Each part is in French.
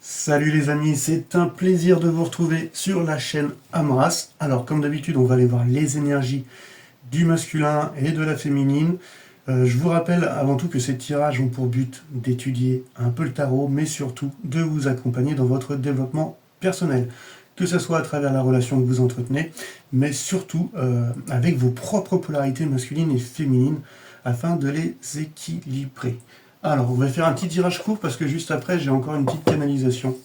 Salut les amis, c'est un plaisir de vous retrouver sur la chaîne Amras. Alors comme d'habitude, on va aller voir les énergies du masculin et de la féminine. Je vous rappelle avant tout que ces tirages ont pour but d'étudier un peu le tarot, mais surtout de vous accompagner dans votre développement personnel. Que ce soit à travers la relation que vous entretenez, mais surtout avec vos propres polarités masculines et féminines, afin de les équilibrer. Alors, on va faire un petit tirage court parce que juste après, j'ai encore une petite canalisation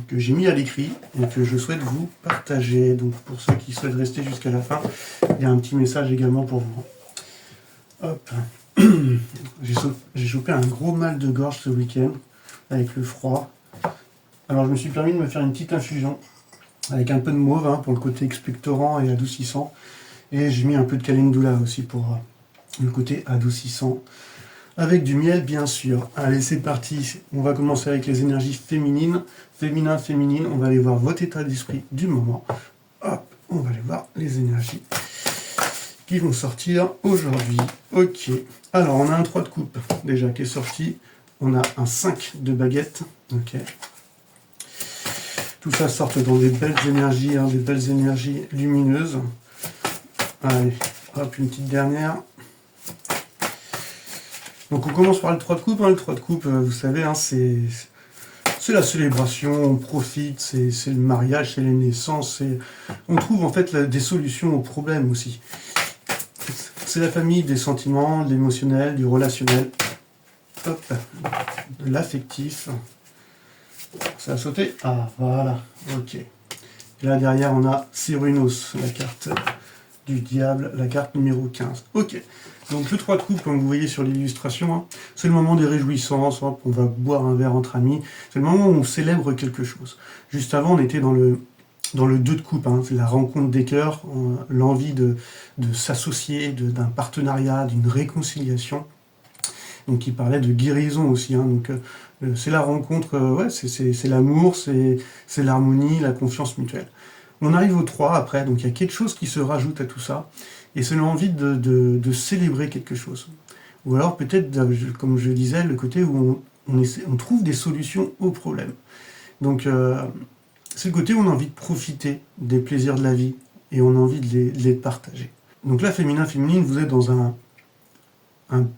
que j'ai mis à l'écrit et que je souhaite vous partager. Donc, pour ceux qui souhaitent rester jusqu'à la fin, il y a un petit message également pour vous. Hop. J'ai chopé un gros mal de gorge ce week-end avec le froid. Alors, je me suis permis de me faire une petite infusion avec un peu de mauve pour le côté expectorant et adoucissant. Et j'ai mis un peu de calendula aussi pour le côté adoucissant. Avec du miel, bien sûr. Allez, c'est parti. On va commencer avec les énergies féminines. Féminin, on va aller voir votre état d'esprit du moment. Hop, on va aller voir les énergies qui vont sortir aujourd'hui. Ok. Alors, on a un 3 de coupe, déjà, qui est sorti. On a un 5 de baguette. Ok. Tout ça sort dans des belles énergies, des belles énergies lumineuses. Allez, hop, une petite dernière. Donc on commence par le 3 de coupe. Le 3 de coupe, vous savez, c'est la célébration, on profite, c'est le mariage, c'est les naissances. On trouve en fait des solutions aux problèmes aussi. C'est la famille des sentiments, de l'émotionnel, du relationnel, hop, de l'affectif. Ça a sauté. Ah, voilà, ok. Et là derrière, on a Cérunos, la carte du diable, la carte numéro 15. Ok. Donc le 3 de coupe, comme vous voyez sur l'illustration, c'est le moment des réjouissances, on va boire un verre entre amis, c'est le moment où on célèbre quelque chose. Juste avant, on était dans le 2 de coupe, c'est la rencontre des cœurs, l'envie de s'associer, d'un partenariat, d'une réconciliation. Donc il parlait de guérison aussi, donc c'est la rencontre, c'est l'amour, c'est l'harmonie, la confiance mutuelle. On arrive au 3 après, donc il y a quelque chose qui se rajoute à tout ça. Et c'est l'envie de célébrer quelque chose. Ou alors peut-être, comme je le disais, le côté où on trouve des solutions aux problèmes. Donc c'est le côté où on a envie de profiter des plaisirs de la vie et on a envie de les partager. Donc là, féminin-féminine, vous êtes dans un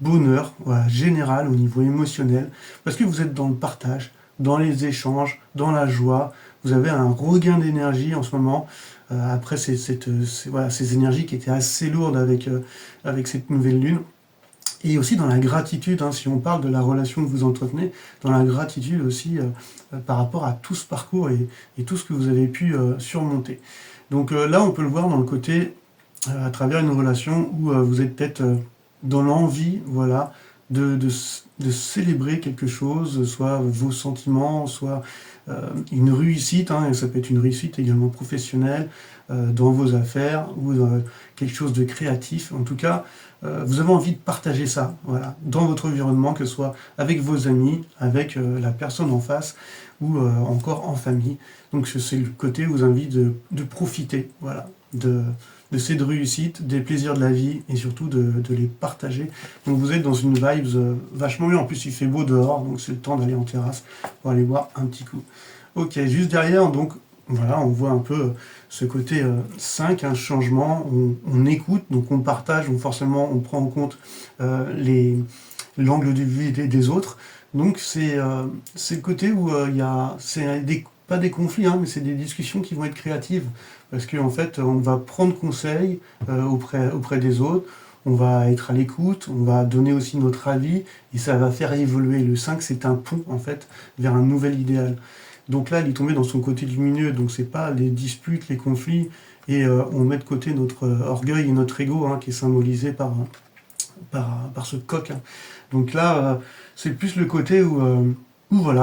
bonheur général au niveau émotionnel, parce que vous êtes dans le partage, dans les échanges, dans la joie. Vous avez un regain d'énergie en ce moment, après ces énergies qui étaient assez lourdes avec cette nouvelle lune. Et aussi dans la gratitude, si on parle de la relation que vous entretenez, dans la gratitude aussi par rapport à tout ce parcours et tout ce que vous avez pu surmonter. Donc là, on peut le voir dans le côté, à travers une relation où vous êtes peut-être dans l'envie, de célébrer quelque chose, soit vos sentiments, soit une réussite, et ça peut être une réussite également professionnelle, dans vos affaires, ou quelque chose de créatif. En tout cas, vous avez envie de partager ça, dans votre environnement, que ce soit avec vos amis, avec la personne en face, ou encore en famille. Donc c'est le côté où vous invite de profiter, de cette réussite, des plaisirs de la vie, et surtout de les partager. Donc vous êtes dans une vibe vachement mieux. En plus il fait beau dehors, donc c'est le temps d'aller en terrasse pour aller boire un petit coup. Ok, juste derrière, donc on voit un peu ce côté 5, un changement, on écoute, donc on partage, donc forcément on prend en compte l'angle de vue des autres. Donc c'est le côté où il y a, pas des conflits, mais c'est des discussions qui vont être créatives, parce qu'en fait on va prendre conseil auprès des autres, on va être à l'écoute, on va donner aussi notre avis, et ça va faire évoluer. Le 5, c'est un pont en fait vers un nouvel idéal. Donc là, il est tombé dans son côté lumineux, donc c'est pas les disputes, les conflits, et on met de côté notre orgueil et notre ego, qui est symbolisé par ce coq. Donc là, c'est plus le côté où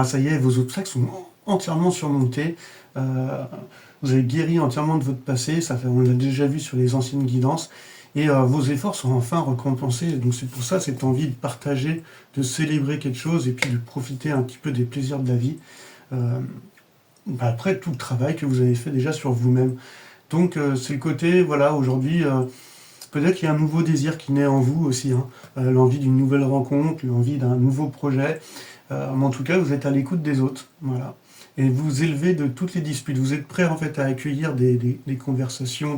ça y est, vos obstacles sont entièrement surmontés, vous avez guéri entièrement de votre passé, on l'a déjà vu sur les anciennes guidances, et vos efforts sont enfin récompensés. Donc c'est pour ça cette envie de partager, de célébrer quelque chose, et puis de profiter un petit peu des plaisirs de la vie, après tout le travail que vous avez fait déjà sur vous-même. Donc c'est le côté, aujourd'hui, peut-être qu'il y a un nouveau désir qui naît en vous aussi, l'envie d'une nouvelle rencontre, l'envie d'un nouveau projet, Mais en tout cas, vous êtes à l'écoute des autres, voilà. Et vous élevez de toutes les disputes. Vous êtes prêt en fait à accueillir des conversations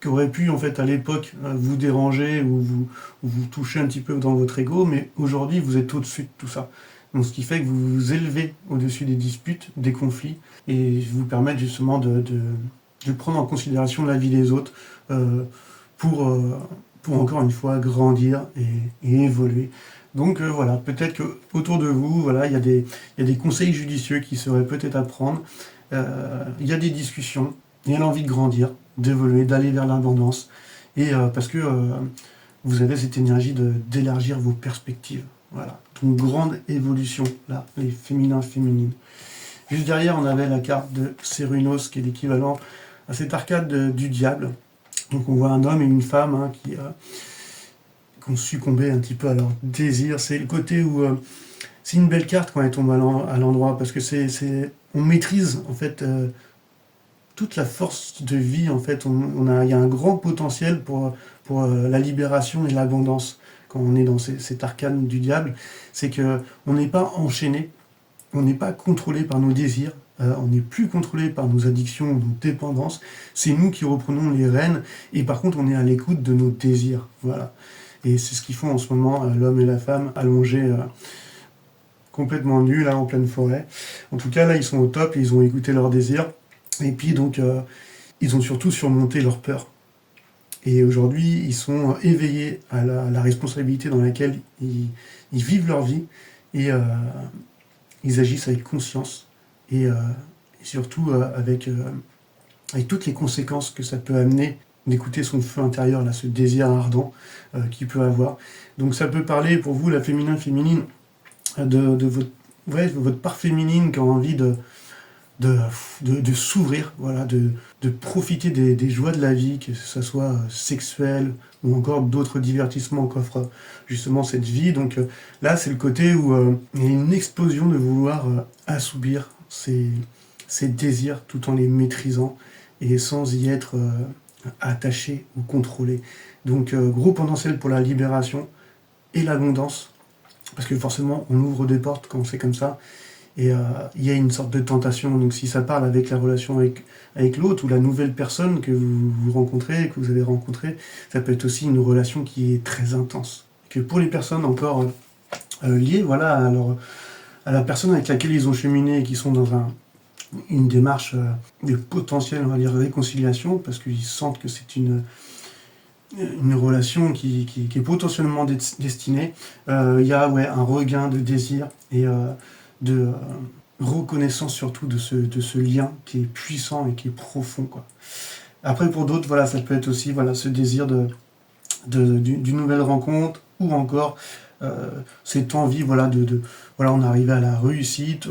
qui auraient pu en fait à l'époque vous déranger ou vous toucher un petit peu dans votre ego, mais aujourd'hui vous êtes au-dessus de tout ça. Donc ce qui fait que vous vous élevez au-dessus des disputes, des conflits, et vous permettre justement de prendre en considération la vie des autres pour, euh, pour encore une fois grandir et évoluer. Donc voilà, peut-être que autour de vous, voilà, il y a des conseils judicieux qui seraient peut-être à prendre. Il y a des discussions, il y a l'envie de grandir, d'évoluer, d'aller vers l'abondance. Et parce que vous avez cette énergie d'élargir vos perspectives. Voilà, une grande évolution, là, les féminins, féminines. Juste derrière, on avait la carte de Cérunos, qui est l'équivalent à cette arcade du diable. Donc on voit un homme et une femme hein, qui ont succombé un petit peu à leur désir. C'est le côté où c'est une belle carte quand elle tombe à l'endroit, parce que on maîtrise en fait toute la force de vie. En fait, il y a un grand potentiel pour la libération et l'abondance quand on est dans cet arcane du diable. C'est que on n'est pas enchaîné, on n'est pas contrôlé par nos désirs. On n'est plus contrôlé par nos addictions ou nos dépendances. C'est nous qui reprenons les rênes. Et par contre, on est à l'écoute de nos désirs. Voilà. Et c'est ce qu'ils font en ce moment, l'homme et la femme, allongés complètement nus, là, en pleine forêt. En tout cas, là, ils sont au top, ils ont écouté leurs désirs. Et puis, donc, ils ont surtout surmonté leur peur. Et aujourd'hui, ils sont éveillés à la responsabilité dans laquelle ils vivent leur vie. Et ils agissent avec conscience. Et surtout avec toutes les conséquences que ça peut amener d'écouter son feu intérieur, là, ce désir ardent qu'il peut avoir. Donc ça peut parler pour vous, la féminine, de votre part féminine qui a envie de s'ouvrir, voilà, de profiter des joies de la vie, que ce soit sexuel ou encore d'autres divertissements qu'offre justement cette vie. Donc là, c'est le côté où il y a une explosion de vouloir assouvir ces désirs tout en les maîtrisant et sans y être attaché ou contrôlé. Donc gros potentiel pour la libération et l'abondance, parce que forcément on ouvre des portes quand c'est comme ça, et il y a une sorte de tentation. Donc si ça parle avec la relation avec l'autre ou la nouvelle personne que vous rencontrez, que vous avez rencontrée, ça peut être aussi une relation qui est très intense. Que pour les personnes encore liées, voilà, à la personne avec laquelle ils ont cheminé et qui sont dans une démarche de potentielle, on va dire, réconciliation, parce qu'ils sentent que c'est une relation qui est potentiellement destinée. Il y a un regain de désir et de reconnaissance surtout de ce lien qui est puissant et qui est profond, quoi. Après, pour d'autres, voilà, ça peut être aussi ce désir d'une nouvelle rencontre, ou encore cette envie, voilà, on est arrivé à la réussite,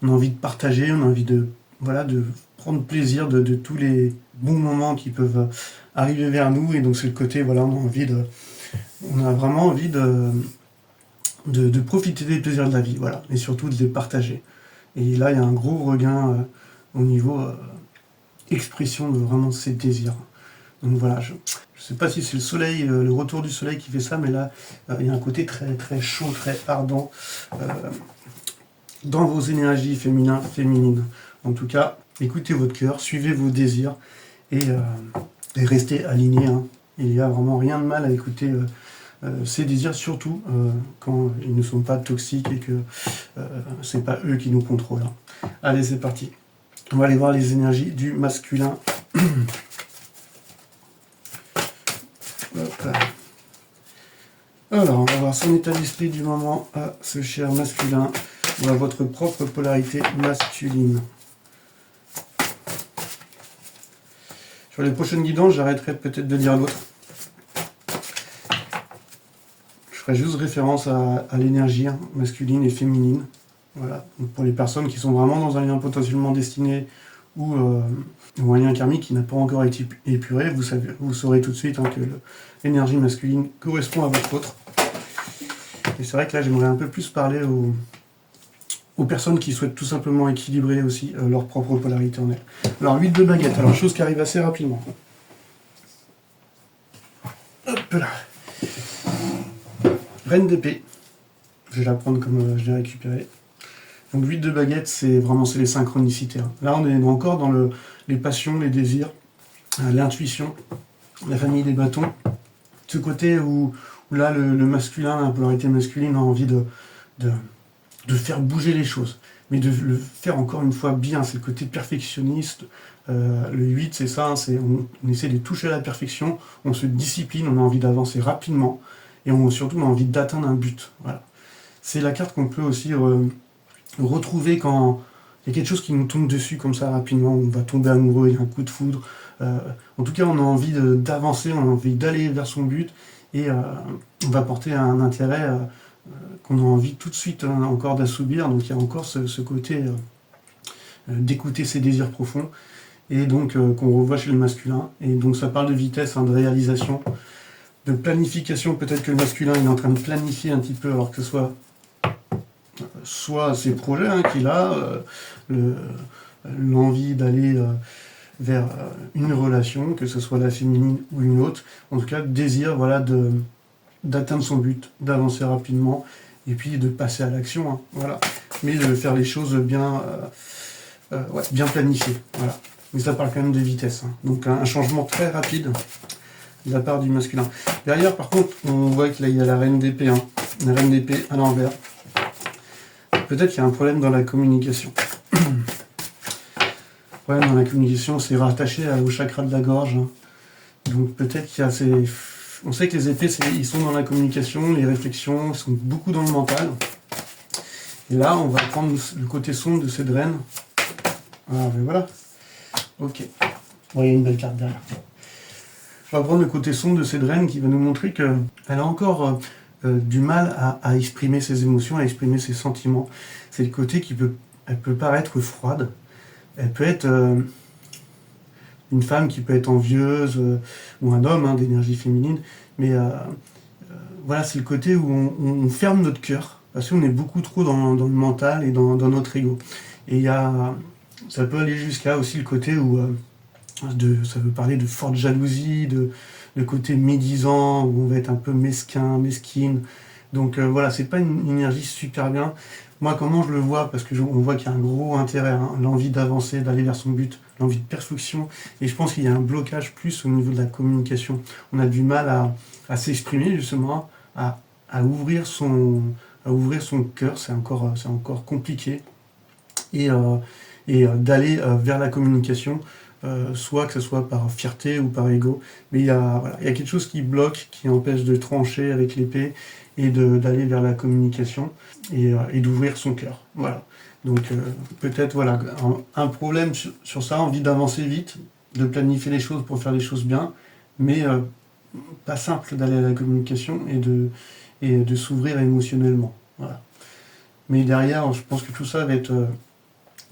on a envie de partager, on a envie de prendre plaisir de tous les bons moments qui peuvent arriver vers nous. Et donc c'est le côté, voilà, on a vraiment envie de profiter des plaisirs de la vie, voilà, et surtout de les partager. Et là, il y a un gros regain au niveau expression de vraiment ces désirs. Donc voilà, je ne sais pas si c'est le soleil, le retour du soleil qui fait ça, mais là, il y a un côté très, très chaud, très ardent dans vos énergies féminines. En tout cas, écoutez votre cœur, suivez vos désirs et restez alignés. Hein. Il n'y a vraiment rien de mal à écouter ces désirs, surtout quand ils ne sont pas toxiques et que c'est pas eux qui nous contrôlent. Hein. Allez, c'est parti. On va aller voir les énergies du masculin. Hop. Alors, on va voir son état d'esprit du moment à ce cher masculin, ou à votre propre polarité masculine. Sur les prochaines guidances, j'arrêterai peut-être de lire l'autre. Je ferai juste référence à l'énergie masculine et féminine. Voilà. Donc pour les personnes qui sont vraiment dans un lien potentiellement destiné ou un lien karmique qui n'a pas encore été épuré, vous saurez tout de suite que l'énergie masculine correspond à votre autre. Et c'est vrai que là, j'aimerais un peu plus parler aux personnes qui souhaitent tout simplement équilibrer aussi leur propre polarité en elles. Alors, 8 de baguette, alors chose qui arrive assez rapidement. Hop là. Reine d'épée. Je vais la prendre comme je l'ai récupérée. Donc 8 de baguette, c'est les synchronicités. Hein. Là, on est encore dans les passions, les désirs, l'intuition, la famille des bâtons. Ce côté où là, le masculin, la polarité masculine a envie de faire bouger les choses. Mais de le faire encore une fois bien, c'est le côté perfectionniste. Le 8, c'est ça, on essaie de toucher à la perfection, on se discipline, on a envie d'avancer rapidement, et surtout on a envie d'atteindre un but. Voilà. C'est la carte qu'on peut aussi retrouver quand il y a quelque chose qui nous tombe dessus comme ça rapidement, on va tomber amoureux, il y a un coup de foudre. En tout cas, on a envie d'avancer, on a envie d'aller vers son but, et on va porter un intérêt qu'on a envie tout de suite encore d'assouvir. Donc il y a encore ce côté d'écouter ses désirs profonds, et donc qu'on revoit chez le masculin. Et donc ça parle de vitesse, hein, de réalisation, de planification. Peut-être que le masculin il est en train de planifier un petit peu, alors que ce soit ses projets qu'il a, l'envie d'aller vers une relation, que ce soit la féminine ou une autre. En tout cas, le désir, voilà, d'atteindre son but, d'avancer rapidement, et puis de passer à l'action, hein, voilà. Mais de faire les choses bien planifiées, voilà. Mais ça parle quand même de vitesse, hein. Donc un changement très rapide de la part du masculin. Derrière, par contre, on voit qu'il y a la reine d'épée, hein, la reine d'épée à l'envers. Peut-être qu'il y a un problème dans la communication. Le problème dans la communication, c'est rattaché au chakra de la gorge, hein. Donc peut-être qu'il y a on sait que les épées, ils sont dans la communication, les réflexions, ils sont beaucoup dans le mental. Et là, on va prendre le côté sombre de cette reine. Ah, ben voilà. Ok. Bon, il y a une belle carte derrière. On va prendre le côté sombre de cette reine qui va nous montrer qu'elle a encore du mal à exprimer ses émotions, à exprimer ses sentiments. C'est le côté elle peut paraître froide. Elle peut être une femme qui peut être envieuse, ou un homme, hein, d'énergie féminine. Mais voilà, c'est le côté où on ferme notre cœur, parce qu'on est beaucoup trop dans le mental et dans notre ego. Et ça peut aller jusqu'à aussi le côté où ça veut parler de forte jalousie, de côté médisant, où on va être un peu mesquin, mesquine. Donc voilà, c'est pas une énergie super bien. Moi, comment je le vois, parce qu'on voit qu'il y a un gros intérêt, hein, l'envie d'avancer, d'aller vers son but, l'envie de perfection, et je pense qu'il y a un blocage plus au niveau de la communication. On a du mal à s'exprimer, justement, à ouvrir son cœur, c'est encore compliqué, et d'aller vers la communication, soit que ce soit par fierté ou par ego, mais il y a quelque chose qui bloque, qui empêche de trancher avec l'épée, et d'aller vers la communication, et d'ouvrir son cœur. Voilà. Donc peut-être voilà, un problème sur ça, envie d'avancer vite, de planifier les choses pour faire les choses bien, mais pas simple d'aller à la communication et de s'ouvrir émotionnellement. Voilà. Mais derrière, je pense que tout ça va être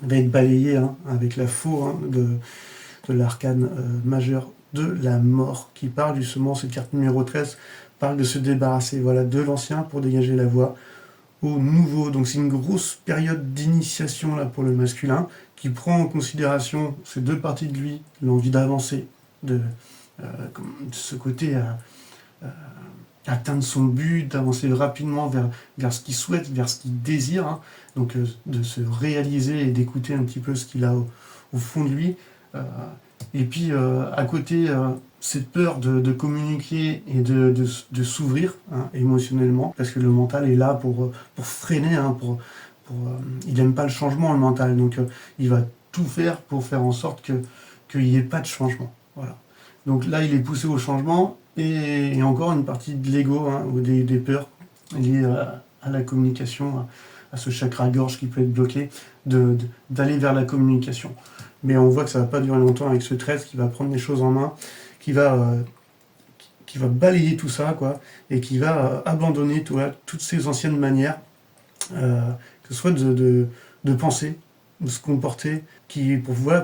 balayé, hein, avec la four, hein, de l'arcane majeur de la mort, qui parle justement, cette carte numéro 13, parle de se débarrasser, voilà, de l'ancien pour dégager la voie au nouveau. Donc c'est une grosse période d'initiation là pour le masculin, qui prend en considération ces deux parties de lui, l'envie d'avancer, de ce côté à atteindre son but, d'avancer rapidement vers ce qu'il souhaite, vers ce qu'il désire, hein. Donc de se réaliser et d'écouter un petit peu ce qu'il a au fond de lui. Et puis à côté, cette peur de communiquer et de s'ouvrir, hein, émotionnellement, parce que le mental est là pour freiner, hein, il n'aime pas le changement, le mental, donc il va tout faire pour faire en sorte qu'il n'y ait pas de changement. Voilà. Donc là, il est poussé au changement, et encore une partie de l'ego, hein, ou des peurs liées à la communication, à ce chakra-gorge qui peut être bloqué, d'aller vers la communication. Mais on voit que ça ne va pas durer longtemps avec ce 13 qui va prendre les choses en main, qui va balayer tout ça, quoi, et qui va abandonner toutes ces anciennes manières, que ce soit de penser, de se comporter,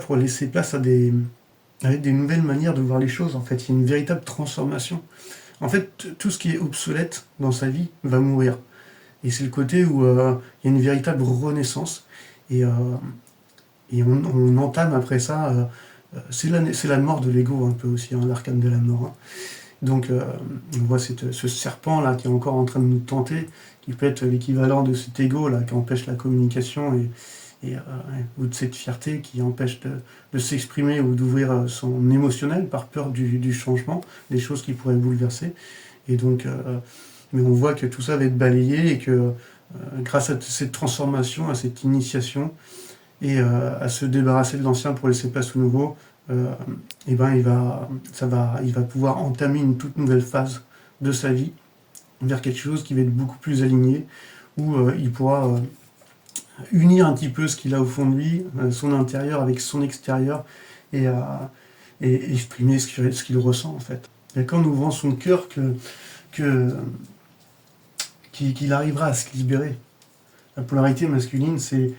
pour laisser place avec des nouvelles manières de voir les choses. En fait, il y a une véritable transformation. En fait, tout ce qui est obsolète dans sa vie va mourir. Et c'est le côté où il y a une véritable renaissance, et on entame après ça, c'est la mort de l'ego un peu aussi, hein, l'arcane de la mort, hein. Donc on voit ce serpent là qui est encore en train de nous tenter, qui peut être l'équivalent de cet ego là qui empêche la communication ou de cette fierté qui empêche de s'exprimer ou d'ouvrir son émotionnel par peur du changement, des choses qui pourraient bouleverser. Et donc, mais on voit que tout ça va être balayé et que grâce à cette transformation, à cette initiation et à se débarrasser de l'ancien pour laisser place au nouveau, et ben il va pouvoir entamer une toute nouvelle phase de sa vie vers quelque chose qui va être beaucoup plus aligné, où il pourra unir un petit peu ce qu'il a au fond de lui, son intérieur avec son extérieur, et exprimer ce qu'il ressent en fait. Il y a qu'en ouvrant son cœur qu'il arrivera à se libérer. La polarité masculine, c'est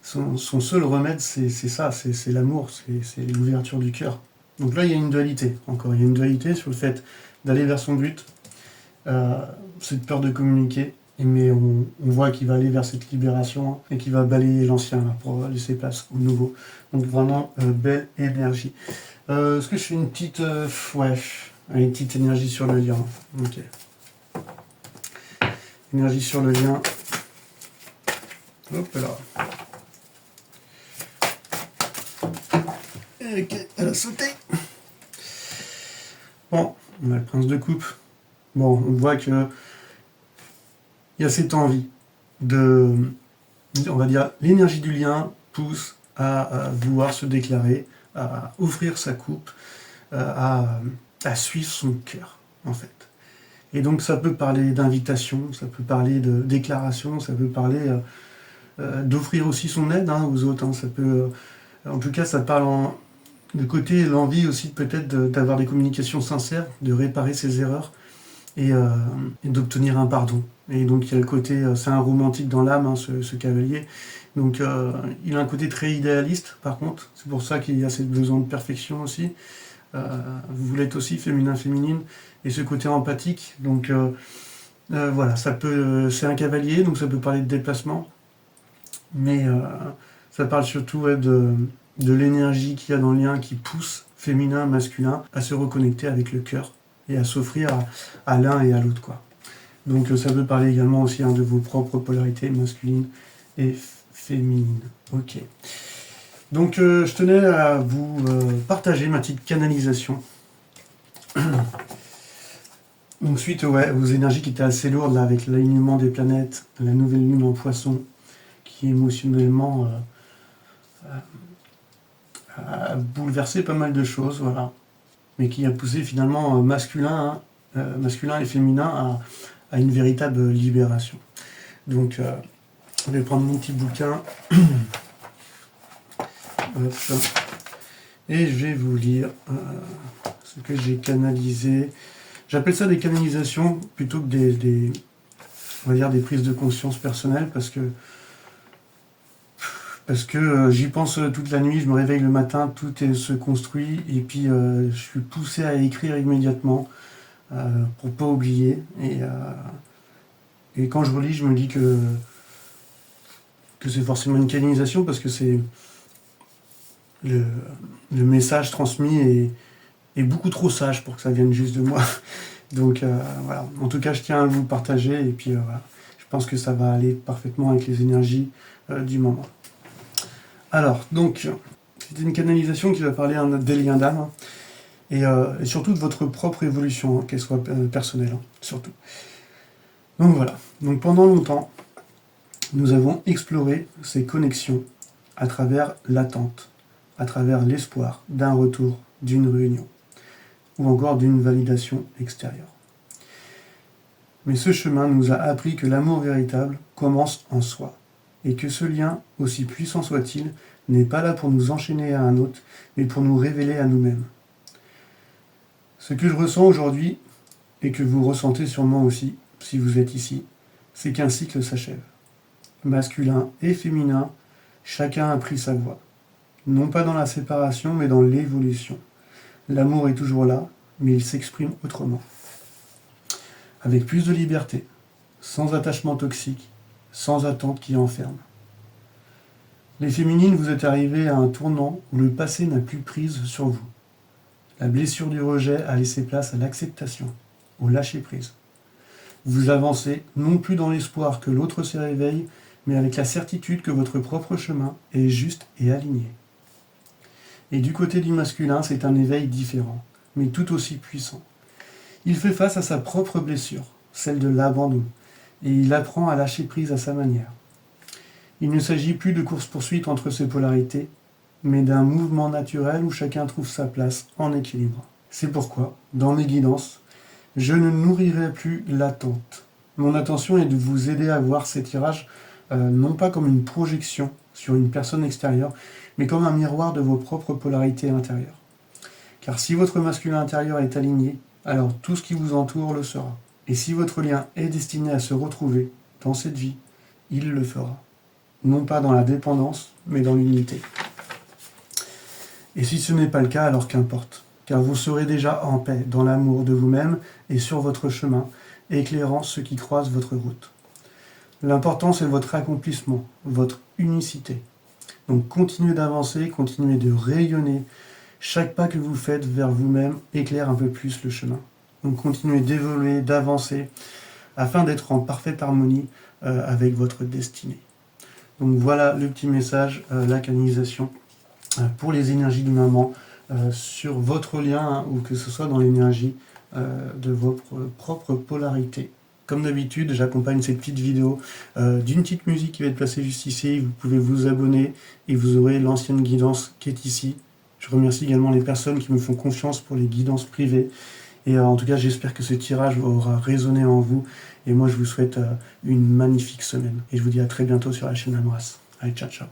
son seul remède, c'est ça, c'est l'amour, c'est l'ouverture du cœur. Donc là, il y a une dualité, encore. Il y a une dualité sur le fait d'aller vers son but, cette peur de communiquer, mais on voit qu'il va aller vers cette libération et qu'il va balayer l'ancien là, pour laisser place au nouveau. Donc vraiment, belle énergie. Est-ce que je fais une petite... une petite énergie sur le lien. Ok. Énergie sur le lien. Hop là. Ok, elle a sauté. Bon, on a le prince de coupe. Bon, on voit que il y a cette envie on va dire, l'énergie du lien pousse à vouloir se déclarer, à offrir sa coupe, à suivre son cœur, en fait. Et donc ça peut parler d'invitation, ça peut parler de déclaration, ça peut parler d'offrir aussi son aide aux autres. Ça peut, en tout cas, ça parle de côté l'envie aussi peut-être d'avoir des communications sincères, de réparer ses erreurs et d'obtenir un pardon. Et donc il y a le côté, c'est un romantique dans l'âme, ce cavalier. Donc il a un côté très idéaliste par contre, c'est pour ça qu'il y a ce besoin de perfection aussi. Vous voulez être aussi féminin-féminine, et ce côté empathique. Donc voilà, c'est un cavalier, donc ça peut parler de déplacement, mais ça parle surtout de l'énergie qu'il y a dans le lien qui pousse féminin, masculin à se reconnecter avec le cœur et à s'offrir à l'un et à l'autre, quoi. Donc ça peut parler également aussi de vos propres polarités masculines et féminines. Ok. Donc je tenais à vous partager ma petite canalisation. Donc suite aux énergies qui étaient assez lourdes là, avec l'alignement des planètes, la nouvelle lune en poisson, qui émotionnellement a bouleversé pas mal de choses, voilà. Mais qui a poussé finalement masculin et féminin à une véritable libération. Donc je vais prendre mon petit bouquin. Hop. Et je vais vous lire ce que j'ai canalisé. J'appelle ça des canalisations plutôt que on va dire des prises de conscience personnelles, parce que j'y pense toute la nuit, je me réveille le matin, tout se construit, et puis je suis poussé à écrire immédiatement pour pas oublier. Et quand je relis, je me dis que c'est forcément une canalisation, parce que c'est le message transmis est beaucoup trop sage pour que ça vienne juste de moi. Donc voilà, en tout cas je tiens à vous partager, et puis voilà, je pense que ça va aller parfaitement avec les énergies du moment. Alors, donc, c'est une canalisation qui va parler des liens d'âme, et surtout de votre propre évolution, qu'elle soit personnelle, surtout. Donc voilà, donc pendant longtemps, nous avons exploré ces connexions à travers l'attente, à travers l'espoir d'un retour, d'une réunion, ou encore d'une validation extérieure. Mais ce chemin nous a appris que l'amour véritable commence en soi, et que ce lien, aussi puissant soit-il, n'est pas là pour nous enchaîner à un autre, mais pour nous révéler à nous-mêmes. Ce que je ressens aujourd'hui, et que vous ressentez sûrement aussi, si vous êtes ici, c'est qu'un cycle s'achève. Masculin et féminin, chacun a pris sa voie. Non pas dans la séparation, mais dans l'évolution. L'amour est toujours là, mais il s'exprime autrement. Avec plus de liberté, sans attachement toxique, sans attente qui enferme. Les féminines, vous êtes arrivées à un tournant où le passé n'a plus prise sur vous. La blessure du rejet a laissé place à l'acceptation, au lâcher-prise. Vous avancez non plus dans l'espoir que l'autre se réveille, mais avec la certitude que votre propre chemin est juste et aligné. Et du côté du masculin, c'est un éveil différent, mais tout aussi puissant. Il fait face à sa propre blessure, celle de l'abandon, et il apprend à lâcher prise à sa manière. Il ne s'agit plus de course-poursuite entre ces polarités, mais d'un mouvement naturel où chacun trouve sa place en équilibre. C'est pourquoi, dans mes guidances, je ne nourrirai plus l'attente. Mon intention est de vous aider à voir ces tirages non pas comme une projection sur une personne extérieure, mais comme un miroir de vos propres polarités intérieures. Car si votre masculin intérieur est aligné, alors tout ce qui vous entoure le sera. Et si votre lien est destiné à se retrouver dans cette vie, il le fera. Non pas dans la dépendance, mais dans l'unité. Et si ce n'est pas le cas, alors qu'importe, car vous serez déjà en paix dans l'amour de vous-même et sur votre chemin, éclairant ceux qui croisent votre route. L'important, c'est votre accomplissement, votre unicité. Donc continuez d'avancer, continuez de rayonner. Chaque pas que vous faites vers vous-même éclaire un peu plus le chemin. Donc continuez d'évoluer, d'avancer, afin d'être en parfaite harmonie avec votre destinée. Donc voilà le petit message, la canalisation pour les énergies du moment sur votre lien, ou que ce soit dans l'énergie de votre propre polarité. Comme d'habitude, j'accompagne cette petite vidéo d'une petite musique qui va être placée juste ici. Vous pouvez vous abonner et vous aurez l'ancienne guidance qui est ici. Je remercie également les personnes qui me font confiance pour les guidances privées. Et en tout cas, j'espère que ce tirage aura résonné en vous. Et moi, je vous souhaite une magnifique semaine. Et je vous dis à très bientôt sur la chaîne Amras. Allez, ciao, ciao.